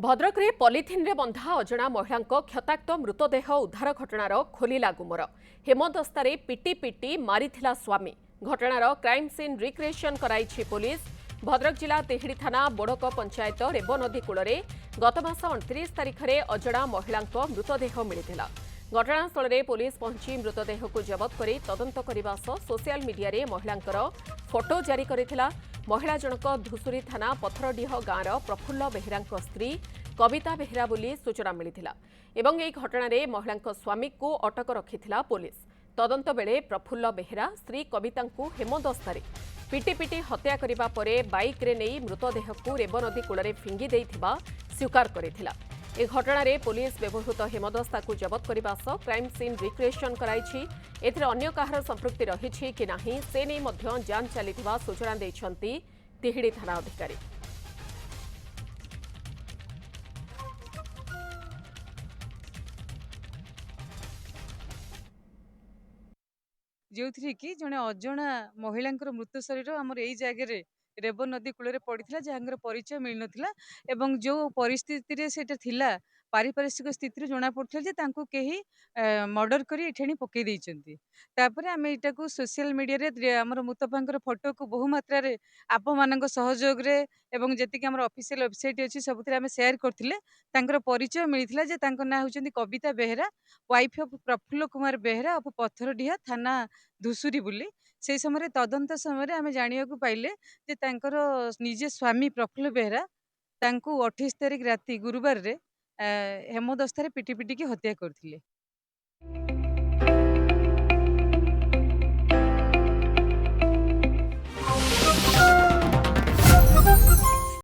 ଭଦ୍ରକରେ ପଲିଥିନ୍ରେ ବନ୍ଧା ଅଜଣା ମହିଳାଙ୍କ କ୍ଷତାକ୍ତ ମୃତଦେହ ଉଦ୍ଧାର ଘଟଣାର ଖୋଲିଲା ଗୁମର। ହେମଦସ୍ତାରେ ପିଟି ପିଟି ମାରିଥିଲା ସ୍ୱାମୀ। ଘଟଣାର କ୍ରାଇମ୍ ସିନ୍ ରିକ୍ରିଏସନ୍ କରାଇଛି ପୋଲିସ। ଭଦ୍ରକ ଜିଲ୍ଲା ତିହିଡି ଥାନା ବୋଡକ ପଞ୍ଚାୟତ ରେବ ନଦୀ କୂଳରେ ଗତ ମାସ 29 ତାରିଖରେ ଅଜଣା ମହିଳାଙ୍କ ମୃତଦେହ ମିଳିଥିଲା। ଘଟଣାସ୍ଥଳରେ ପୋଲିସ ପହଞ୍ଚି ମୃତଦେହକୁ ଜବତ କରି ତଦନ୍ତ କରିବା ସହ ସୋସିଆଲ ମିଡିଆରେ ମହିଳାଙ୍କର ଫଟୋ ଜାରି କରିଥିଲା। ମହିଳା ଜଣକ ଧୁସୁରୀ ଥାନା ପଥରଡିହ ଗାଁର ପ୍ରଫୁଲ୍ଲ ବେହେରାଙ୍କ ସ୍ତ୍ରୀ କବିତା ବେହେରା ବୋଲି ସୂଚନା ମିଳିଥିଲା ଏବଂ ଏହି ଘଟଣାରେ ମହିଳାଙ୍କ ସ୍ୱାମୀକୁ ଅଟକ ରଖିଥିଲା ପୋଲିସ। ତଦନ୍ତ ବେଳେ ପ୍ରଫୁଲ୍ଲ ବେହେରା ସ୍ତ୍ରୀ କବିତାଙ୍କୁ ହେମଦସ୍ତାରେ ପିଟି ପିଟି ହତ୍ୟା କରିବା ପରେ ବାଇକ୍ରେ ନେଇ ମୃତଦେହକୁ ରେବ ନଦୀ କୂଳରେ ଫିଙ୍ଗି ଦେଇଥିବା ସ୍ୱୀକାର କରିଥିଲା। ଏ ଘଟଣାରେ ପୋଲିସ ବ୍ୟବହୃତ ହେମଦସ୍ତାକୁ ଜବତ କରିବା ସହ କ୍ରାଇମ୍ ସିନ୍ ରିକ୍ରିଏସନ୍ କରାଇଛି। ଏଥିରେ ଅନ୍ୟ କାହାର ସମ୍ପୃକ୍ତି ରହିଛି କି ନାହିଁ ସେ ନେଇ ମଧ୍ୟ ଯାଞ୍ଚ ଚାଲିଥିବା ସୂଚନା ଦେଇଛନ୍ତି ତିହିଡି ଥାନା ଅଧିକାରୀ। ଯେଉଁଥିରେ କି ଜଣେ ଅଜଣା ମହିଳାଙ୍କର ମୃତ ଶରୀର ଆମର ଏଇ ଜାଗାରେ ରେବ ନଦୀ କୂଳରେ ପଡ଼ିଥିଲା, ଯାହାଙ୍କର ପରିଚୟ ମିଳିନଥିଲା ଏବଂ ଯେଉଁ ପରିସ୍ଥିତିରେ ସେଟା ଥିଲା, ପାରିପାର୍ଶ୍ୱିକ ସ୍ଥିତିରୁ ଜଣାପଡ଼ୁଥିଲା ଯେ ତାଙ୍କୁ କେହି ମର୍ଡର କରି ଏଠି ଆଣି ପକେଇ ଦେଇଛନ୍ତି। ତାପରେ ଆମେ ଏଇଟାକୁ ସୋସିଆଲ ମିଡ଼ିଆରେ ଆମର ମୁତପାଙ୍କର ଫଟୋକୁ ବହୁ ମାତ୍ରାରେ ଆପଣମାନଙ୍କ ସହଯୋଗରେ ଏବଂ ଯେତିକି ଆମର ଅଫିସିଆଲ ୱେବସାଇଟ୍ ଅଛି ସବୁଥିରେ ଆମେ ସେୟାର କରିଥିଲେ। ତାଙ୍କର ପରିଚୟ ମିଳିଥିଲା ଯେ ତାଙ୍କ ନାଁ ହେଉଛନ୍ତି Kabita Behera, wife of Prafulla Kumar Behera of Patharadiha ଥାନା ଧୁସୁରୀ ବୋଲି। ସେଇ ସମୟରେ ତଦନ୍ତ ସମୟରେ ଆମେ ଜାଣିବାକୁ ପାଇଲେ ଯେ ତାଙ୍କର ନିଜେ ସ୍ୱାମୀ ପ୍ରଫୁଲ୍ଲ ବେହେରା ତାଙ୍କୁ 28 ତାରିଖ ରାତି ଗୁରୁବାରରେ ହେମଦସ୍ତାରେ ପିଟି ପିଟିକି ହତ୍ୟା କରିଥିଲେ।